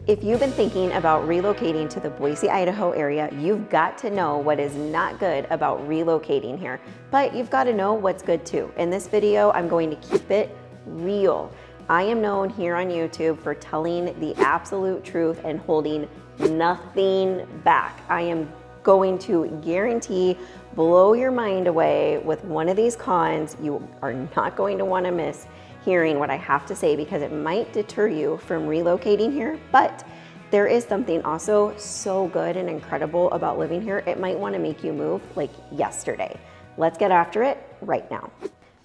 If you've been thinking about relocating to the Boise, Idaho area, you've got to know what is not good about relocating here, but you've got to know what's good too. In this video, I'm going to keep it real. I am known here on YouTube for telling the absolute truth and holding nothing back. I am going to guarantee blow your mind away with one of these cons. You are not going to want to miss hearing what I have to say because it might deter you from relocating here, but there is something also so good and incredible about living here. It might want to make you move like yesterday. Let's get after it right now.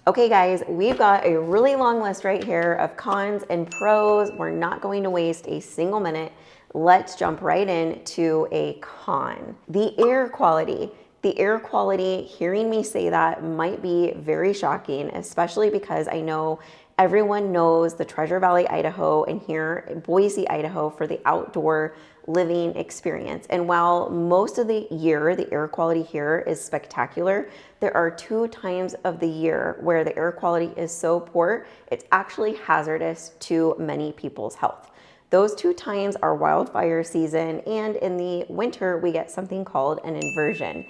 Okay guys, we've got a really long list right here of cons and pros. We're not going to waste a single minute. Let's jump right into a con. The air quality. The air quality, hearing me say that might be very shocking, especially because I know everyone knows the Treasure Valley, Idaho, and here Boise, Idaho for the outdoor living experience. And while most of the year, the air quality here is spectacular, there are 2 times of the year where the air quality is so poor, it's actually hazardous to many people's health. Those 2 times are wildfire season, and in the winter, we get something called an inversion.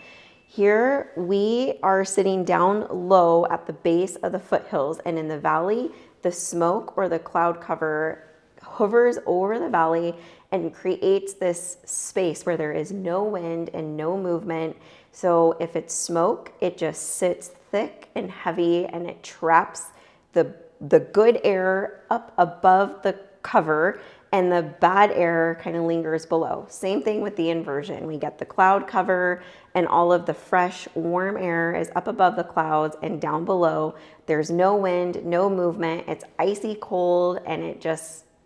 Here we are sitting down low at the base of the foothills, and in the valley, the smoke or the cloud cover hovers over the valley and creates this space where there is no wind and no movement. So if it's smoke, it just sits thick and heavy and it traps the good air up above the cover, and the bad air kind of lingers below. Same thing with the inversion. We get the cloud cover and all of the fresh, warm air is up above the clouds, and down below, there's no wind, no movement. It's icy cold, and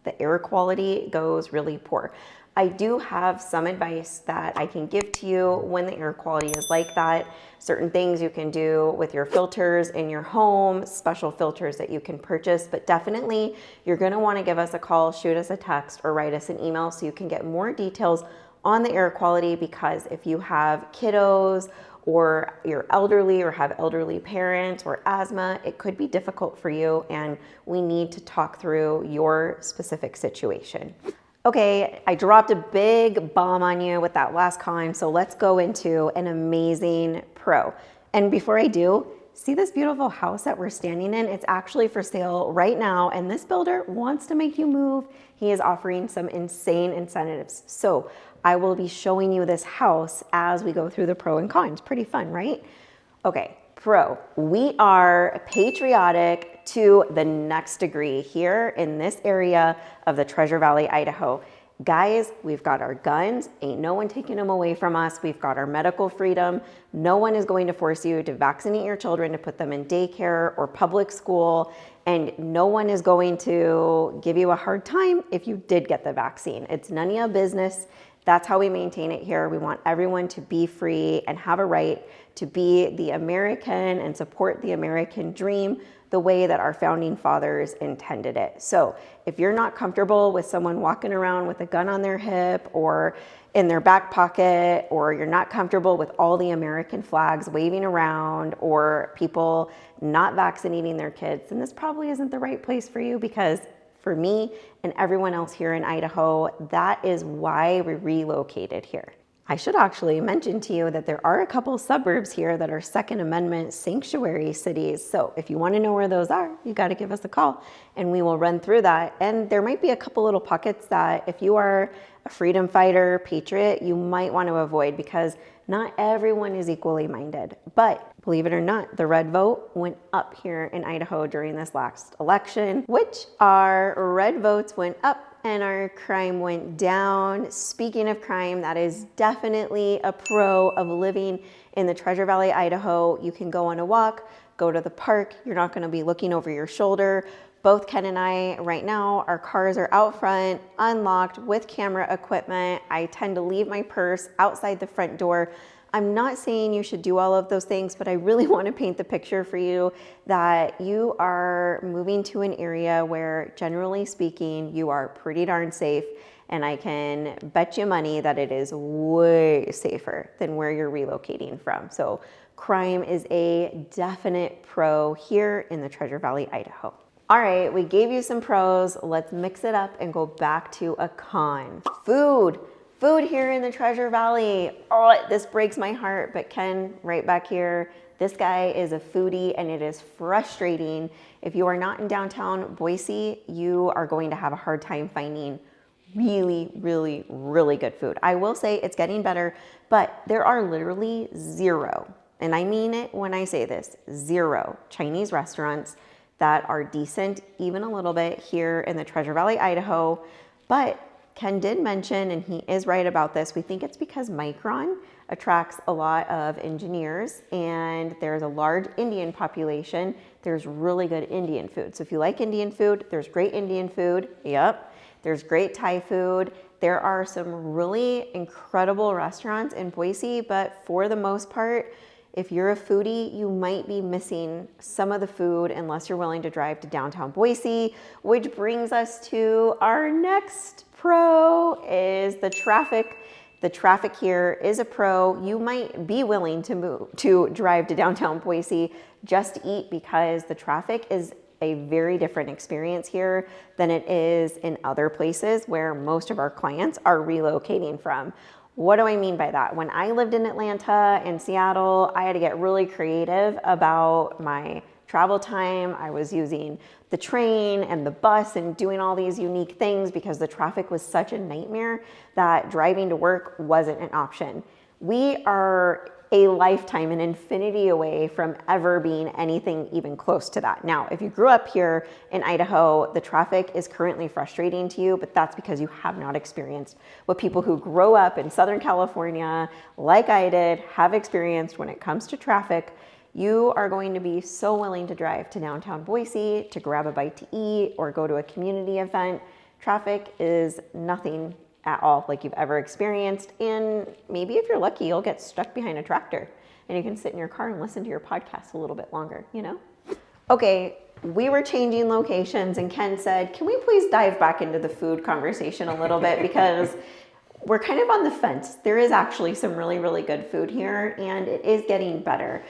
the air quality goes really poor. I do have some advice that I can give to you when the air quality is like that. Certain things you can do with your filters in your home, special filters that you can purchase, but definitely you're gonna wanna give us a call, shoot us a text, or write us an email so you can get more details on the air quality, because if you have kiddos or you're elderly or have elderly parents or asthma, it could be difficult for you, and we need to talk through your specific situation. Okay, I dropped a big bomb on you with that last con, so let's go into an amazing pro. And before I do, see this beautiful house that we're standing in? It's actually for sale right now, and this builder wants to make you move. He is offering some insane incentives. So I will be showing you this house as we go through the pro and cons. Pretty fun, right? Okay, pro. We are patriotic to the next degree here in this area of the Treasure Valley, Idaho. Guys, we've got our guns, ain't no one taking them away from us. We've got our medical freedom. No one is going to force you to vaccinate your children, to put them in daycare or public school, and no one is going to give you a hard time if you did get the vaccine. It's none of your business. That's how we maintain it here. We want everyone to be free and have a right to be the American and support the American dream the way that our founding fathers intended it. So if you're not comfortable with someone walking around with a gun on their hip or in their back pocket, or you're not comfortable with all the American flags waving around, or people not vaccinating their kids, then this probably isn't the right place for you, because for me and everyone else here in Idaho, that is why we relocated here. I should actually mention to you that there are a couple suburbs here that are Second Amendment sanctuary cities. So if you want to know where those are, you got to give us a call and we will run through that. And there might be a couple little pockets that if you are a freedom fighter, patriot, you might want to avoid, because not everyone is equally minded. But believe it or not, the red vote went up here in Idaho during this last election, which our red votes went up and our crime went down. Speaking of crime, that is definitely a pro of living in the Treasure Valley, Idaho. You can go on a walk, go to the park. You're not going to be looking over your shoulder. Both Ken and I right now, our cars are out front, unlocked with camera equipment. I tend to leave my purse outside the front door. I'm not saying you should do all of those things, but I really want to paint the picture for you that you are moving to an area where, generally speaking, you are pretty darn safe. And I can bet you money that it is way safer than where you're relocating from. So crime is a definite pro here in the Treasure Valley, Idaho. All right, we gave you some pros. Let's mix it up and go back to a con. Food here in the Treasure Valley. Oh, this breaks my heart, but Ken, right back here, this guy is a foodie and it is frustrating. If you are not in downtown Boise, you are going to have a hard time finding really, really, really good food. I will say it's getting better, but there are literally zero, and I mean it when I say this, zero Chinese restaurants that are decent, even a little bit here in the Treasure Valley, Idaho. But Ken did mention, and he is right about this, we think it's because Micron attracts a lot of engineers and there's a large Indian population. There's really good Indian food. So if you like Indian food, there's great Indian food. Yep. There's great Thai food. There are some really incredible restaurants in Boise, but for the most part, if you're a foodie, you might be missing some of the food unless you're willing to drive to downtown Boise, which brings us to our next pro is the traffic. The traffic here is a pro. You might be willing to drive to downtown Boise just to eat because the traffic is a very different experience here than it is in other places where most of our clients are relocating from. What do I mean by that? When I lived in Atlanta and Seattle, I had to get really creative about my travel time. I was using the train and the bus and doing all these unique things because the traffic was such a nightmare that driving to work wasn't an option. We are a lifetime, an infinity away from ever being anything even close to that. Now, if you grew up here in Idaho, the traffic is currently frustrating to you, but that's because you have not experienced what people who grow up in Southern California, like I did, have experienced when it comes to traffic. You are going to be so willing to drive to downtown Boise to grab a bite to eat or go to a community event. Traffic is nothing at all like you've ever experienced, and maybe if you're lucky you'll get stuck behind a tractor and you can sit in your car and listen to your podcast a little bit longer, you know? Okay, we were changing locations and Ken said, can we please dive back into the food conversation a little bit because we're kind of on the fence. There is actually some really, really good food here and it is getting better.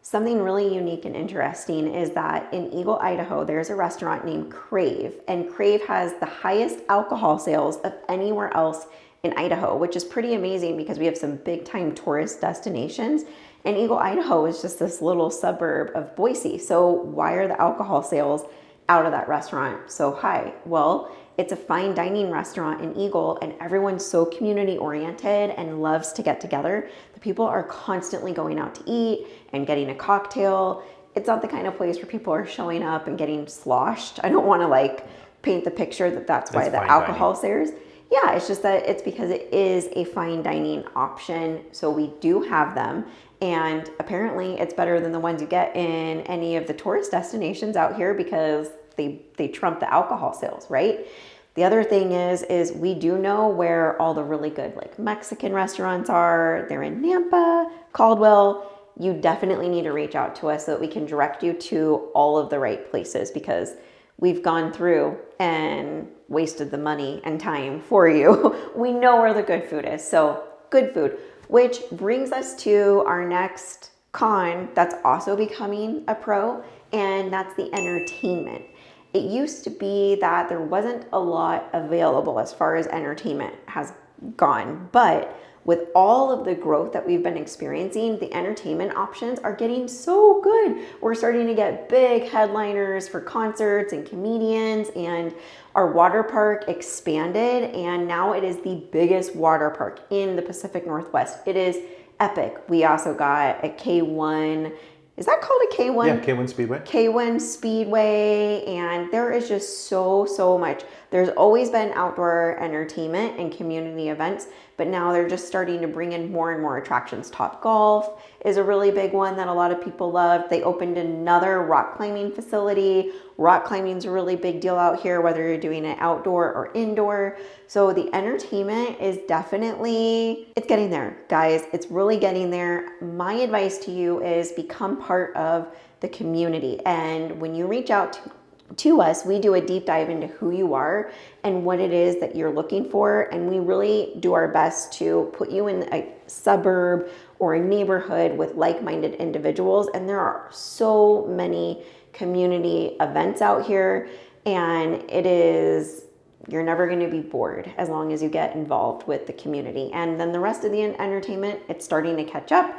Something really unique and interesting is that in Eagle, Idaho, there's a restaurant named Crave, and Crave has the highest alcohol sales of anywhere else in Idaho, which is pretty amazing because we have some big time tourist destinations, and Eagle, Idaho is just this little suburb of Boise. So why are the alcohol sales out of that restaurant so high? Well, it's a fine dining restaurant in Eagle and everyone's so community oriented and loves to get together. The people are constantly going out to eat and getting a cocktail. It's not the kind of place where people are showing up and getting sloshed. I don't want to like paint the picture that that's why the alcohol sales. Yeah, it's just that it's because it is a fine dining option. So we do have them. And apparently it's better than the ones you get in any of the tourist destinations out here because they trump the alcohol sales, right? The other thing is we do know where all the really good like Mexican restaurants are. They're in Nampa, Caldwell. You definitely need to reach out to us so that we can direct you to all of the right places because we've gone through and wasted the money and time for you. We know where the good food is. So good food, which brings us to our next con that's also becoming a pro, and that's the entertainment. It used to be that there wasn't a lot available as far as entertainment has gone, but with all of the growth that we've been experiencing, the entertainment options are getting so good. We're starting to get big headliners for concerts and comedians, and our water park expanded, and now it is the biggest water park in the Pacific Northwest. It is epic. We also got a K1. Is that called a K1? Yeah, K1 Speedway. K1 Speedway, and there is just so much. There's always been outdoor entertainment and community events, but now they're just starting to bring in more and more attractions. Top Golf is a really big one that a lot of people love. They opened another rock climbing facility. Rock climbing is a really big deal out here, whether you're doing it outdoor or indoor. So the entertainment is definitely, it's getting there, guys. It's really getting there. My advice to you is become part of the community. And when you reach out to us, we do a deep dive into who you are and what it is that you're looking for. And we really do our best to put you in a suburb or a neighborhood with like-minded individuals. And there are so many community events out here, and you're never going to be bored as long as you get involved with the community. And then the rest of the entertainment, it's starting to catch up.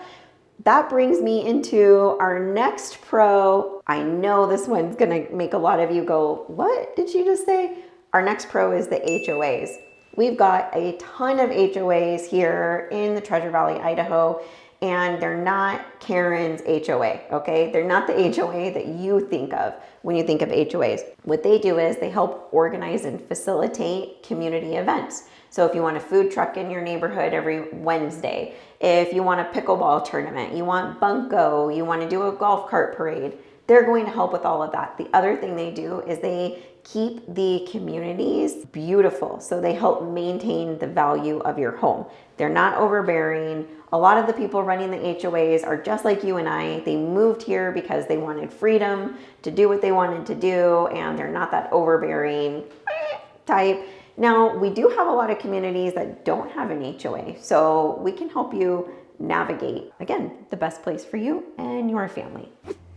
That brings me into our next pro. I know this one's gonna make a lot of you go, what did she just say? Our next pro is the HOAs. We've got a ton of HOAs here in the Treasure Valley, Idaho, and they're not Karen's HOA, okay? They're not the HOA that you think of when you think of HOAs. What they do is they help organize and facilitate community events. So if you want a food truck in your neighborhood every Wednesday, if you want a pickleball tournament, you want bunko, you want to do a golf cart parade, they're going to help with all of that. The other thing they do is they keep the communities beautiful. So they help maintain the value of your home. They're not overbearing. A lot of the people running the HOAs are just like you and I. They moved here because they wanted freedom to do what they wanted to do, and they're not that overbearing type. Now, we do have a lot of communities that don't have an HOA, so we can help you navigate, again, the best place for you and your family.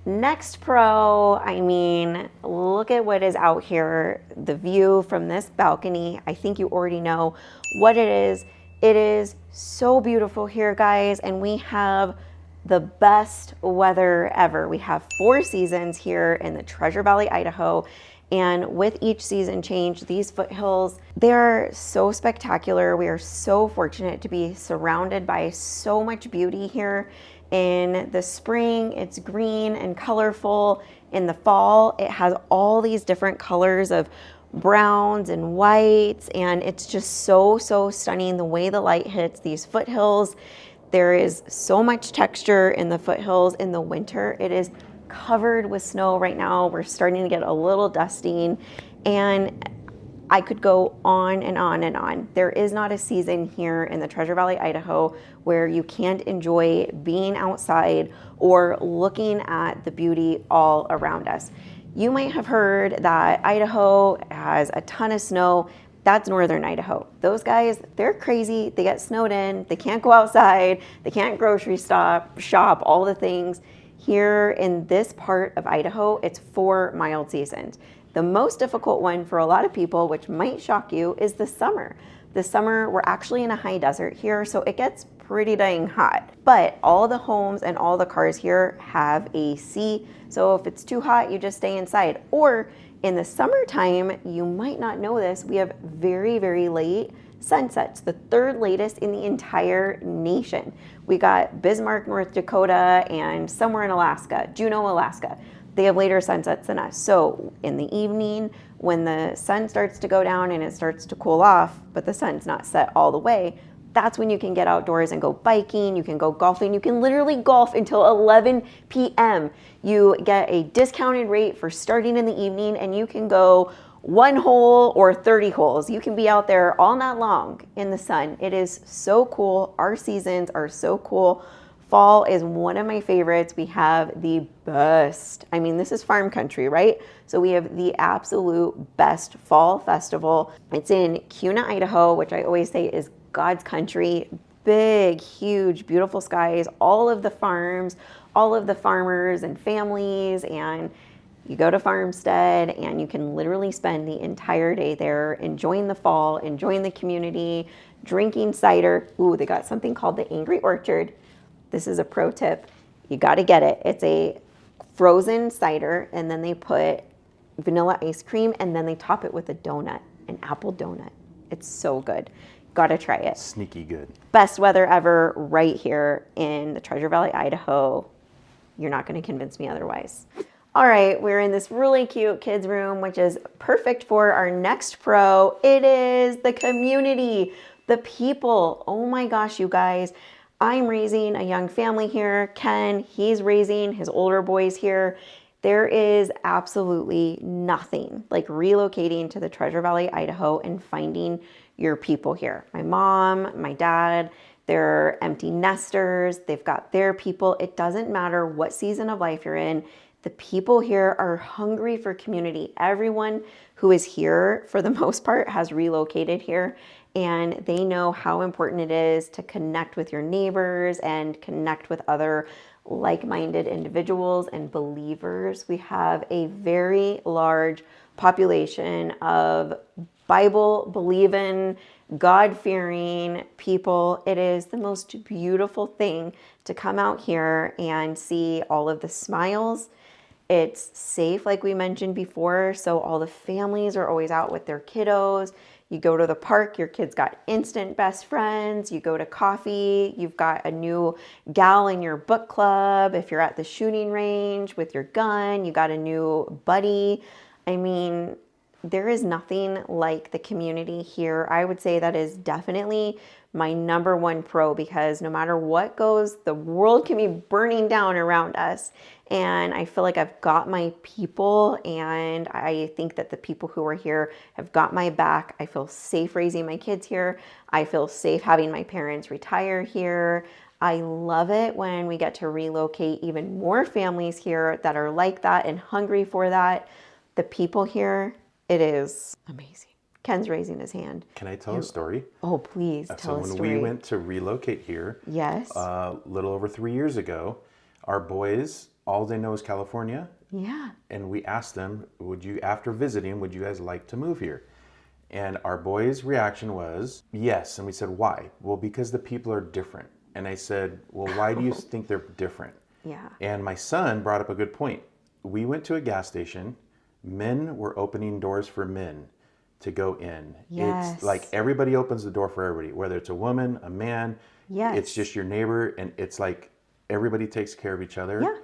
Next pro, I mean, look at what is out here. The view from this balcony, I think you already know what it is. It is so beautiful here, guys, and we have the best weather ever. We have 4 seasons here in the Treasure Valley, Idaho. And with each season change, these foothills, they're so spectacular. We are so fortunate to be surrounded by so much beauty here. In the spring, it's green and colorful. In the fall, it has all these different colors of browns and whites, and it's just so stunning the way the light hits these foothills. There is so much texture in the foothills. In the winter, it is covered with snow right now. We're starting to get a little dusting, and I could go on and on and on. There is not a season here in the Treasure Valley, Idaho, where you can't enjoy being outside or looking at the beauty all around us. You might have heard that Idaho has a ton of snow. That's northern Idaho. Those guys, they're crazy. They get snowed in. They can't go outside. They can't grocery shop, all the things. Here in this part of Idaho, it's 4 mild seasons. The most difficult one for a lot of people, which might shock you, is the summer. The summer, we're actually in a high desert here, so it gets pretty dang hot. But all the homes and all the cars here have AC, so if it's too hot, you just stay inside. Or in the summertime, you might not know this, we have very late sunsets, the 3rd latest in the entire nation. We got Bismarck, North Dakota, and somewhere in Alaska, Juneau, Alaska. They have later sunsets than us. So in the evening, when the sun starts to go down and it starts to cool off, but the sun's not set all the way, that's when you can get outdoors and go biking, you can go golfing, you can literally golf until 11 p.m. You get a discounted rate for starting in the evening, and you can go 1 hole or 30 holes. You can be out there all night long in the sun. It is so cool. Our seasons are so cool. Fall is one of my favorites. We have the best, I mean, this is farm country, right? So we have the absolute best fall festival. It's in Kuna, Idaho, which I always say is God's country. Big, huge, beautiful skies, all of the farms, all of the farmers and families, and you go to Farmstead and you can literally spend the entire day there enjoying the fall, enjoying the community, drinking cider. Ooh, they got something called the Angry Orchard. This is a pro tip. You got to get it. It's a frozen cider, and then they put vanilla ice cream, and then they top it with a donut, an apple donut. It's so good. Got to try it. Sneaky good. Best weather ever right here in the Treasure Valley, Idaho. You're not going to convince me otherwise. All right, we're in this really cute kids room, which is perfect for our next pro. It is the community, the people. Oh my gosh, you guys. I'm raising a young family here. Ken, he's raising his older boys here. There is absolutely nothing like relocating to the Treasure Valley, Idaho, and finding your people here. My mom, my dad, they're empty nesters. They've got their people. It doesn't matter what season of life you're in. The people here are hungry for community. Everyone who is here, for the most part, has relocated here, and they know how important it is to connect with your neighbors and connect with other like-minded individuals and believers. We have a very large population of Bible-believing, God-fearing people. It is the most beautiful thing to come out here and see all of the smiles. It's safe, like we mentioned before, so all the families are always out with their kiddos. You go to the park, your kids got instant best friends. You go to coffee, you've got a new gal in your book club. If you're at the shooting range with your gun, you got a new buddy. I mean, there is nothing like the community here. I would say that is definitely my number one pro, because no matter what goes, the world can be burning down around us. And I feel like I've got my people, and I think that the people who are here have got my back. I feel safe raising my kids here. I feel safe having my parents retire here. I love it when we get to relocate even more families here that are like that and hungry for that. The people here, it is amazing. Ken's raising his hand. Can I tell a story? Oh, please tell a story. So when we went to relocate here, yes, a little over 3 years ago, our boys, all they know is California. Yeah. And we asked them, after visiting, would you guys like to move here? And our boys' reaction was yes. And we said, why? Well, because the people are different. And I said, well, why do you think they're different? Yeah. And my son brought up a good point. We went to a gas station. Men were opening doors for men to go in. Yes. It's like everybody opens the door for everybody, whether it's a woman, a man. Yes. It's just your neighbor, and it's like everybody takes care of each other. Yeah.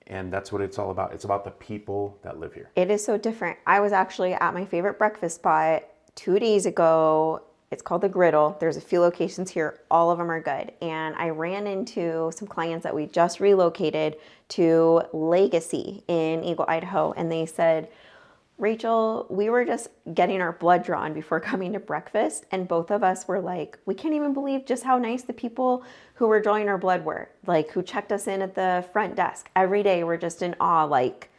And that's what it's all about. It's about the people that live here. It is so different. I was actually at my favorite breakfast spot 2 days ago. It's called The Griddle. There's a few locations here. All of them are good. And I ran into some clients that we just relocated to Legacy in Eagle, Idaho. And they said, Rachel, we were just getting our blood drawn before coming to breakfast. And both of us were like, we can't even believe just how nice the people who were drawing our blood were, like who checked us in at the front desk. Every day we're just in awe, like,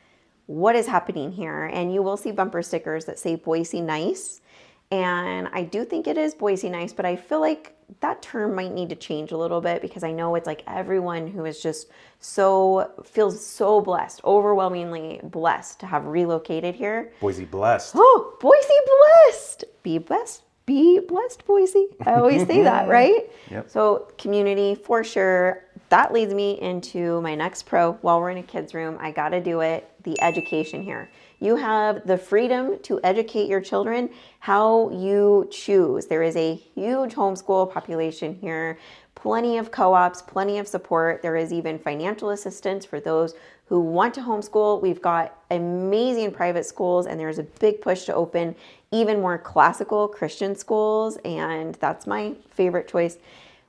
what is happening here? And you will see bumper stickers that say Boise Nice. And I do think it is Boise Nice, but I feel like that term might need to change a little bit, because I know it's like everyone who is just feels so blessed, overwhelmingly blessed to have relocated here. Boise blessed. Oh, Boise blessed. Be blessed. Be blessed, Boise. I always say that, right? Yep. So community for sure. That leads me into my next pro. While we're in a kid's room, I got to do it. The education here. You have the freedom to educate your children how you choose. There is a huge homeschool population here, plenty of co-ops, plenty of support. There is even financial assistance for those who want to homeschool. We've got amazing private schools, and there's a big push to open even more classical Christian schools, and that's my favorite choice.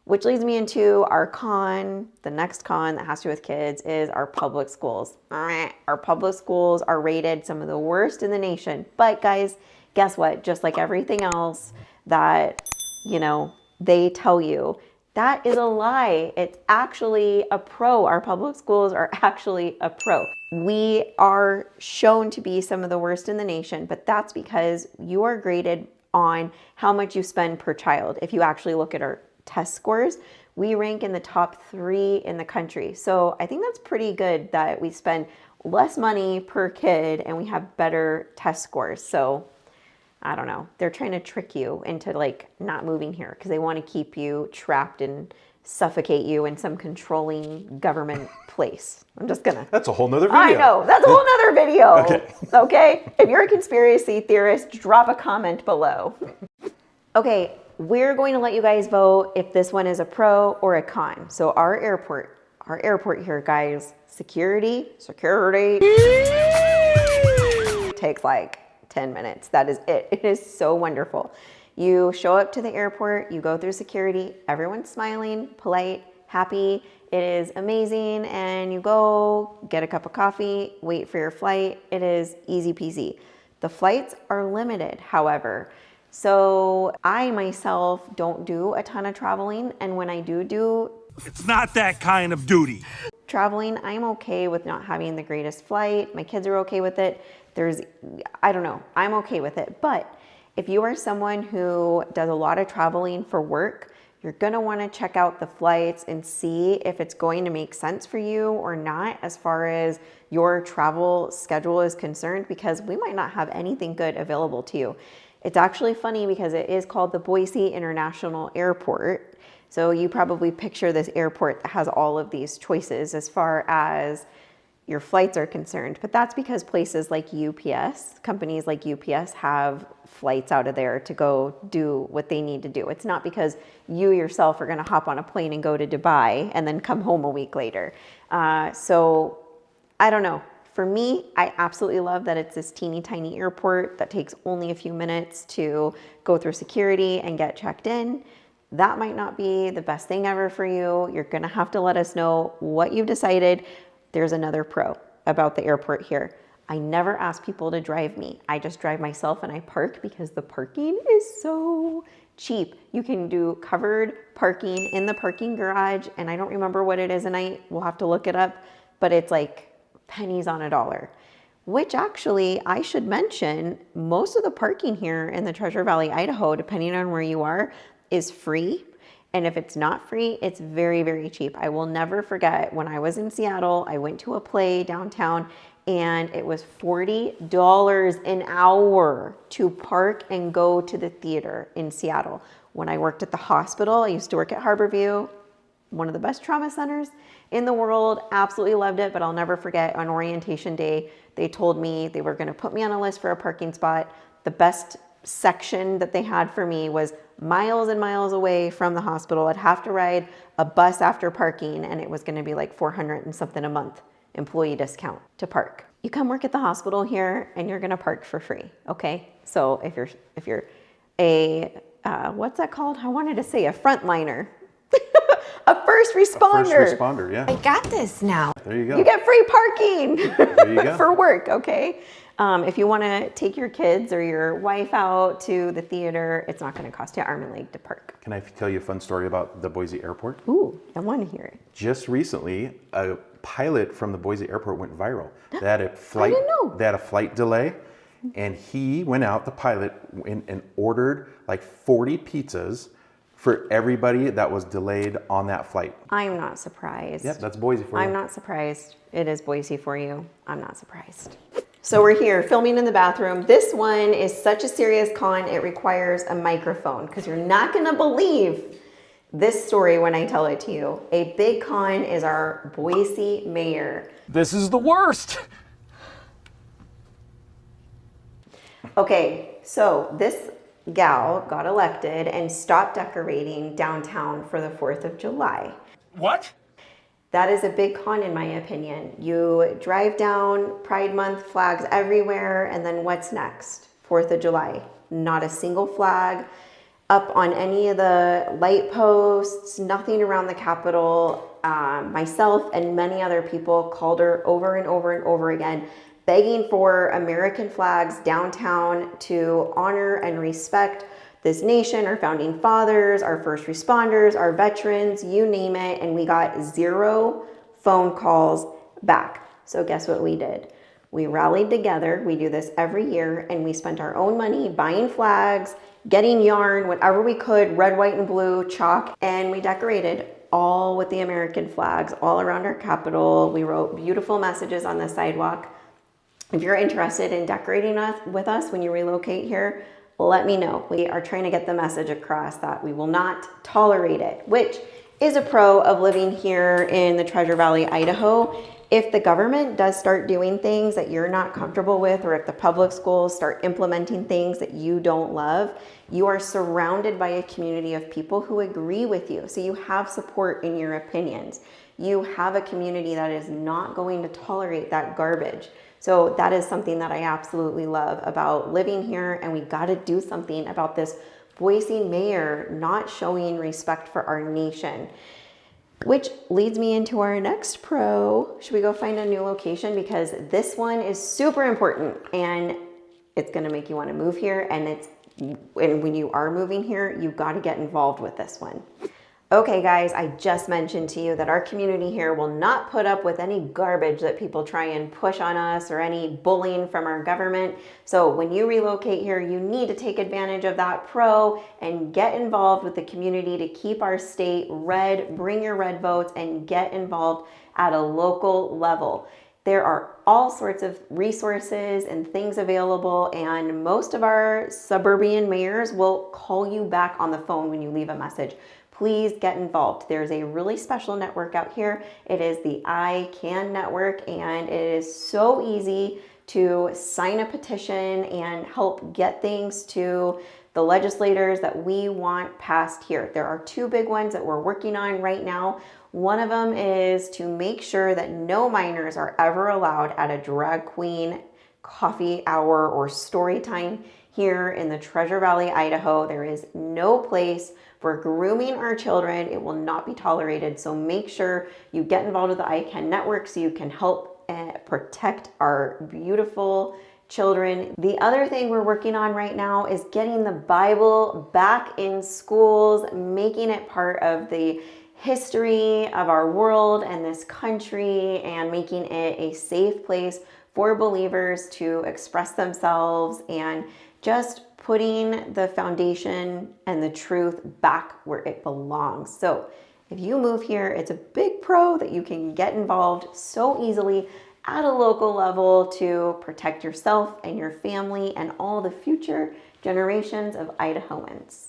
Which leads me into our con. The next con that has to do with kids is our public schools. Our public schools are rated some of the worst in the nation. But guys, guess what? Just like everything else that, they tell you, that is a lie. It's actually a pro. Our public schools are actually a pro. We are shown to be some of the worst in the nation, but that's because you are graded on how much you spend per child. If you actually look at our test scores, we rank in the top 3 in the country. So I think that's pretty good that we spend less money per kid and we have better test scores. So I don't know. They're trying to trick you into not moving here because they want to keep you trapped and suffocate you in some controlling government place. That's a whole nother video. I know. That's a whole nother video. Okay. If you're a conspiracy theorist, drop a comment below. Okay. We're going to let you guys vote if this one is a pro or a con. So our airport here, guys, security takes 10 minutes. That is it. It is so wonderful. You show up to the airport, you go through security, everyone's smiling, polite, happy. It is amazing. And you go get a cup of coffee, wait for your flight. It is easy peasy. The flights are limited, however. So I myself don't do a ton of traveling, and when I do it's not that kind of duty. Traveling, I'm okay with not having the greatest flight. My kids are okay with it. I'm okay with it. But if you are someone who does a lot of traveling for work, You're gonna wanna check out the flights and see if it's going to make sense for you or not as far as your travel schedule is concerned, because we might not have anything good available to you. It's actually funny because it is called the Boise International Airport. So you probably picture this airport that has all of these choices as far as your flights are concerned, but that's because places like UPS, companies like UPS have flights out of there to go do what they need to do. It's not because you yourself are gonna hop on a plane and go to Dubai and then come home a week later. So I don't know. For me, I absolutely love that it's this teeny tiny airport that takes only a few minutes to go through security and get checked in. That might not be the best thing ever for you. You're gonna have to let us know what you've decided. There's another pro about the airport here. I never ask people to drive me. I just drive myself and I park because the parking is so cheap. You can do covered parking in the parking garage, and I don't remember what it is, and we'll have to look it up, but it's like pennies on a dollar. Which actually, I should mention, most of the parking here in the Treasure Valley, Idaho, depending on where you are, is free. And if it's not free, it's very, very cheap. I will never forget when I was in Seattle, I went to a play downtown and it was $40 an hour to park and go to the theater in Seattle. When I worked at the hospital, I used to work at Harborview, one of the best trauma centers in the world. Absolutely loved it, but I'll never forget on orientation day, they told me they were gonna put me on a list for a parking spot. The best section that they had for me was miles and miles away from the hospital. I'd have to ride a bus after parking, and it was gonna be like 400 and something a month employee discount to park. You come work at the hospital here and you're gonna park for free, okay? So if you're a, what's that called? I wanted to say a frontliner. A first responder. A first responder, yeah. I got this now. There you go. You get free parking There you go. for work, okay? If you want to take your kids or your wife out to the theater, it's not going to cost you arm and leg to park. Can I tell you a fun story about the Boise Airport? Ooh, I want to hear it. Just recently, a pilot from the Boise Airport went viral. They had a flight. I didn't know. They had a flight delay, and he went out. The pilot and ordered like 40 pizzas for everybody that was delayed on that flight. I'm not surprised. Yep, that's Boise for you. I'm not surprised. It is Boise for you. I'm not surprised. So we're here filming in the bathroom. This one is such a serious con, it requires a microphone because you're not gonna believe this story when I tell it to you. A big con is our Boise mayor. This is the worst. Okay, so this gal got elected and stopped decorating downtown for the 4th of July. What? That is a big con in my opinion. You drive down Pride Month, flags everywhere, and then what's next? 4th of July. Not a single flag up on any of the light posts, nothing around the Capitol. Myself and many other people called her over and over and over again, begging for American flags downtown to honor and respect this nation, our founding fathers, our first responders, our veterans, you name it, and we got 0 phone calls back. So guess what we did? We rallied together. We do this every year, and we spent our own money buying flags, getting yarn, whatever we could, red, white, and blue, chalk, and we decorated all with the American flags all around our Capitol. We wrote beautiful messages on the sidewalk. If you're interested in decorating with us when you relocate here, let me know. We are trying to get the message across that we will not tolerate it, which is a pro of living here in the Treasure Valley, Idaho. If the government does start doing things that you're not comfortable with, or if the public schools start implementing things that you don't love, you are surrounded by a community of people who agree with you. So you have support in your opinions. You have a community that is not going to tolerate that garbage. So that is something that I absolutely love about living here, and we got to do something about this Boise mayor not showing respect for our nation. Which leads me into our next pro. Should we go find a new location? Because this one is super important and it's gonna make you wanna move here, and when you are moving here, you gotta get involved with this one. Okay guys, I just mentioned to you that our community here will not put up with any garbage that people try and push on us or any bullying from our government. So when you relocate here, you need to take advantage of that pro and get involved with the community to keep our state red, bring your red votes, and get involved at a local level. There are all sorts of resources and things available, and most of our suburban mayors will call you back on the phone when you leave a message. Please get involved. There's a really special network out here. It is the I Can Network, and it is so easy to sign a petition and help get things to the legislators that we want passed here. There are two big ones that we're working on right now. One of them is to make sure that no minors are ever allowed at a drag queen coffee hour or story time here in the Treasure Valley, Idaho. There is no place for grooming our children. It will not be tolerated. So make sure you get involved with the I Can Network so you can help protect our beautiful children. The other thing we're working on right now is getting the Bible back in schools, making it part of the history of our world and this country, and making it a safe place for believers to express themselves and just putting the foundation and the truth back where it belongs. So if you move here, it's a big pro that you can get involved so easily at a local level to protect yourself and your family and all the future generations of Idahoans.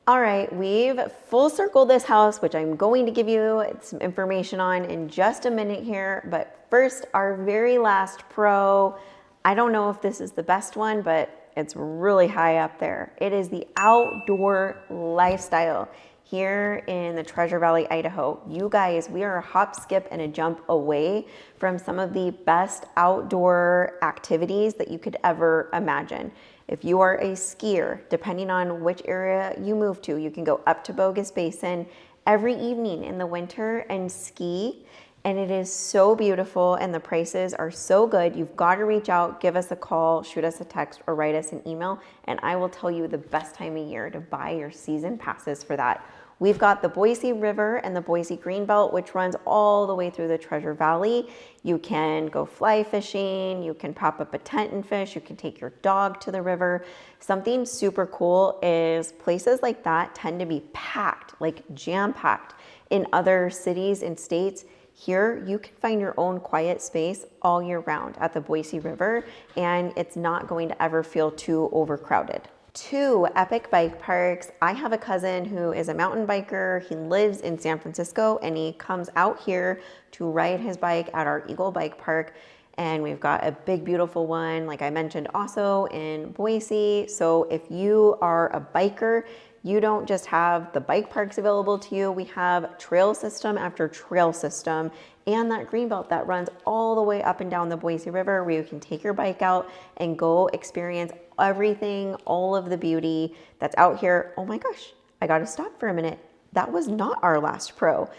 All right, we've full circled this house, which I'm going to give you some information on in just a minute here. But first, our very last pro. I don't know if this is the best one, but it's really high up there. It is the outdoor lifestyle here in the Treasure Valley, Idaho. You guys, we are a hop, skip, and a jump away from some of the best outdoor activities that you could ever imagine. If you are a skier, depending on which area you move to, you can go up to Bogus Basin every evening in the winter and ski. And it is so beautiful, and the prices are so good. You've got to reach out, give us a call, shoot us a text, or write us an email, and I will tell you the best time of year to buy your season passes for that. We've got the Boise River and the Boise Greenbelt, which runs all the way through the Treasure Valley. You can go fly fishing, you can pop up a tent and fish, you can take your dog to the river. Something super cool is places like that tend to be packed, like jam-packed. In other cities and states, here, you can find your own quiet space all year round at the Boise River, and it's not going to ever feel too overcrowded. 2 epic bike parks. I have a cousin who is a mountain biker. He lives in San Francisco, and he comes out here to ride his bike at our Eagle Bike Park. And we've got a big, beautiful one, like I mentioned, also in Boise. So if you are a biker, you don't just have the bike parks available to you. We have trail system after trail system, and that greenbelt that runs all the way up and down the Boise River, where you can take your bike out and go experience everything, all of the beauty that's out here. Oh my gosh, I got to stop for a minute. That was not our last pro.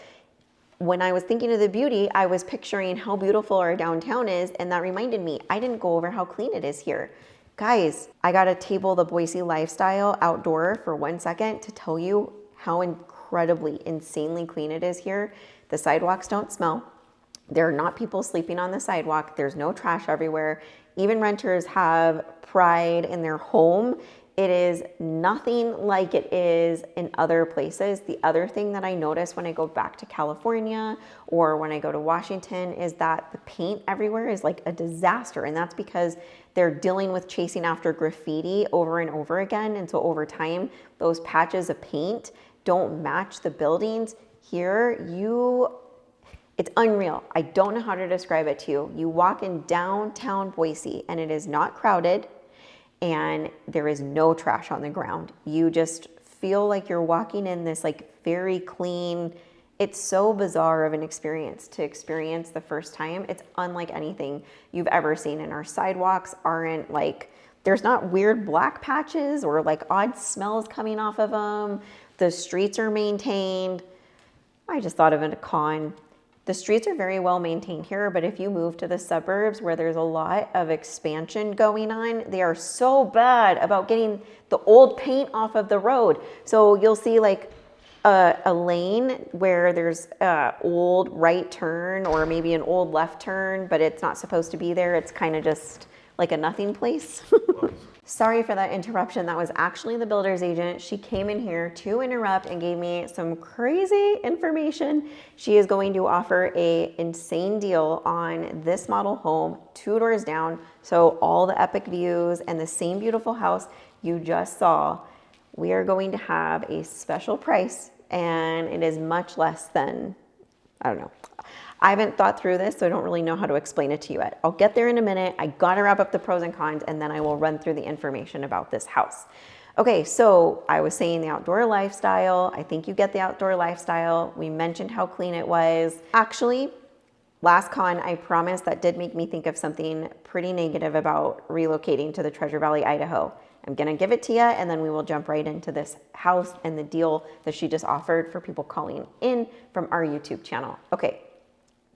When I was thinking of the beauty, I was picturing how beautiful our downtown is, and that reminded me, I didn't go over how clean it is here. Guys, I got to table the Boise lifestyle outdoor for 1 second to tell you how incredibly, insanely clean it is here. The sidewalks don't smell. There are not people sleeping on the sidewalk. There's no trash everywhere. Even renters have pride in their home. It is nothing like it is in other places. The other thing that I notice when I go back to California or when I go to Washington is that the paint everywhere is like a disaster. And that's because they're dealing with chasing after graffiti over and over again. And so over time, those patches of paint don't match the buildings. Here, it's unreal. I don't know how to describe it to you. You walk in downtown Boise and it is not crowded, and there is no trash on the ground. You just feel like you're walking in this like very clean, it's so bizarre of an experience to experience the first time. It's unlike anything you've ever seen. And our sidewalks aren't like, there's not weird black patches or like odd smells coming off of them. The streets are maintained. I just thought of a con. The streets are very well maintained here, but if you move to the suburbs where there's a lot of expansion going on, they are so bad about getting the old paint off of the road. So you'll see like a lane where there's a old right turn or maybe an old left turn, but it's not supposed to be there. It's kind of just like a nothing place. Sorry for that interruption. That was actually the builder's agent. She came in here to interrupt and gave me some crazy information. She is going to offer a insane deal on this model home, 2 doors down. So all the epic views and the same beautiful house you just saw. We are going to have a special price, and it is much less than, I don't know. I haven't thought through this, so I don't really know how to explain it to you yet. I'll get there in a minute. I gotta wrap up the pros and cons, and then I will run through the information about this house. Okay, so I was saying the outdoor lifestyle. I think you get the outdoor lifestyle. We mentioned how clean it was. Actually, last con, I promise, that did make me think of something pretty negative about relocating to the Treasure Valley, Idaho. I'm gonna give it to you, and then we will jump right into this house and the deal that she just offered for people calling in from our YouTube channel. Okay.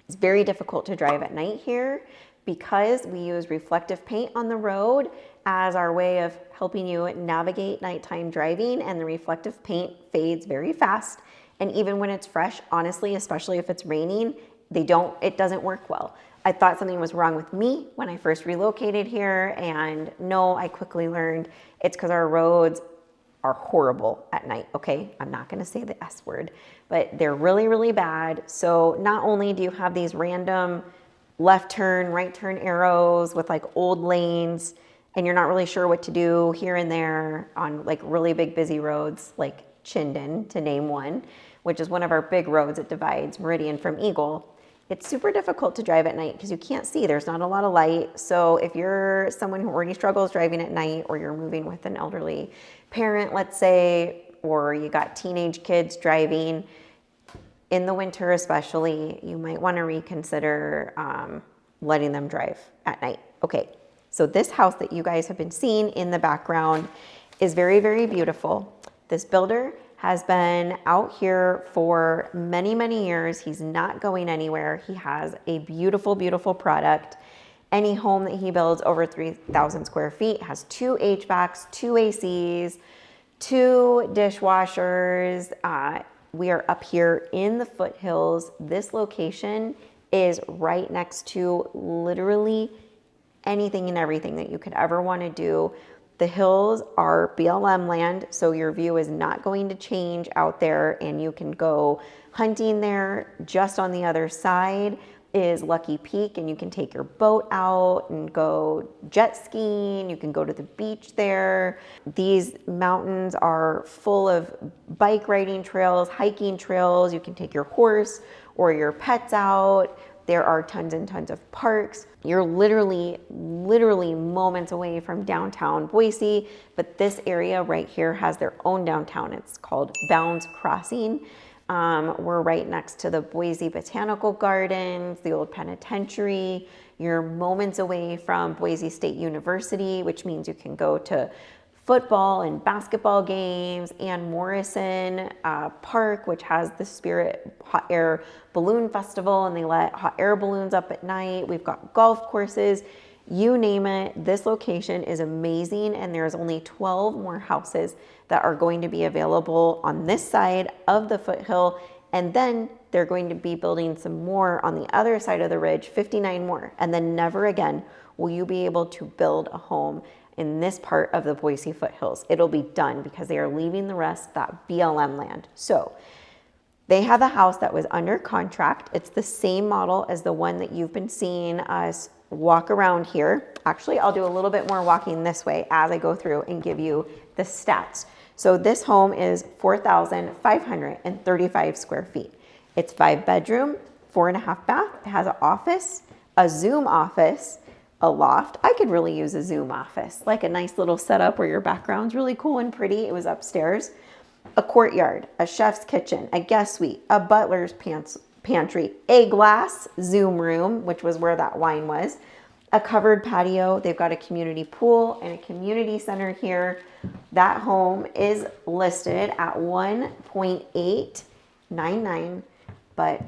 It's very difficult to drive at night here because we use reflective paint on the road as our way of helping you navigate nighttime driving, and the reflective paint fades very fast. And even when it's fresh, honestly, especially if it's raining, it doesn't work well. I thought something was wrong with me when I first relocated here, and no, I quickly learned it's because our roads are horrible at night, okay? I'm not gonna say the S word, but they're really, really bad. So not only do you have these random left turn, right turn arrows with like old lanes, and you're not really sure what to do here and there on like really big busy roads like Chinden, to name one, which is one of our big roads that divides Meridian from Eagle. It's super difficult to drive at night because you can't see. There's not a lot of light. So if you're someone who already struggles driving at night, or you're moving with an elderly parent, let's say, or you got teenage kids driving in the winter especially, you might want to reconsider letting them drive at night. Okay, so this house that you guys have been seeing in the background is very, very beautiful. This builder has been out here for many, many years. He's not going anywhere. He has a beautiful, beautiful product. Any home that he builds over 3,000 square feet has 2 HVACs, 2 ACs, 2 dishwashers. We are up here in the foothills. This location is right next to literally anything and everything that you could ever want to do. The hills are BLM land, so your view is not going to change out there, and you can go hunting there. Just on the other side is Lucky Peak, and you can take your boat out and go jet skiing. You can go to the beach there. These mountains are full of bike riding trails, hiking trails. You can take your horse or your pets out. There are tons and tons of parks. You're literally moments away from downtown Boise, but this area right here has their own downtown. It's called Bown's Crossing. We're right next to the Boise Botanical Gardens, the old penitentiary. You're moments away from Boise State University, which means you can go to football and basketball games, and Morrison Park, which has the Spirit Hot Air Balloon Festival, and they let hot air balloons up at night. We've got golf courses, you name it. This location is amazing, and there's only 12 more houses that are going to be available on this side of the foothill, and then they're going to be building some more on the other side of the ridge, 59 more, and then never again will you be able to build a home in this part of the Boise foothills. It'll be done because they are leaving the rest that BLM land. So they have a house that was under contract. It's the same model as the one that you've been seeing us walk around here. Actually, I'll do a little bit more walking this way as I go through and give you the stats. So this home is 4,535 square feet. It's 5 bedroom, 4.5 bath. It has an office, a Zoom office, a loft. I could really use a Zoom office, like a nice little setup where your background's really cool and pretty. It was upstairs. A courtyard, a chef's kitchen, a guest suite, a butler's pantry, a glass Zoom room, which was where that wine was, a covered patio. They've got a community pool and a community center here. That home is listed at 1.899, but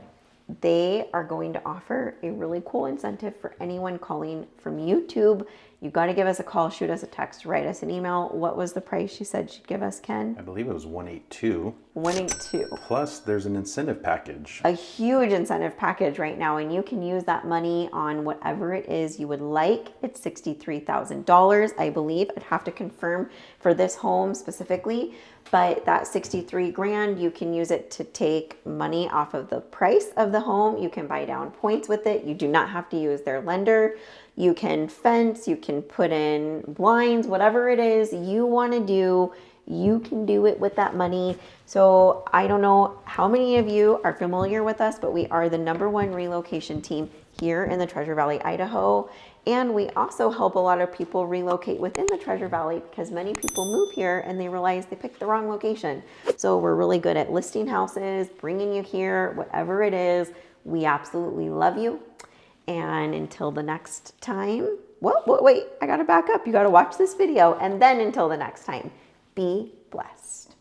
they are going to offer a really cool incentive for anyone calling from YouTube You got to give us a call, shoot us a text, write us an email. What was the price she said she'd give us, Ken? I believe it was 182. 182. Plus, there's an incentive package. A huge incentive package right now, and you can use that money on whatever it is you would like. It's $63,000, I believe. I'd have to confirm for this home specifically, but that 63 grand, you can use it to take money off of the price of the home. You can buy down points with it. You do not have to use their lender. You can fence, you can put in blinds, whatever it is you want to do, you can do it with that money. So I don't know how many of you are familiar with us, but we are the #1 relocation team here in the Treasure Valley, Idaho. And we also help a lot of people relocate within the Treasure Valley because many people move here and they realize they picked the wrong location. So we're really good at listing houses, bringing you here, whatever it is. We absolutely love you. And until the next time, well, wait, I gotta back up. You gotta watch this video. And then until the next time, be blessed.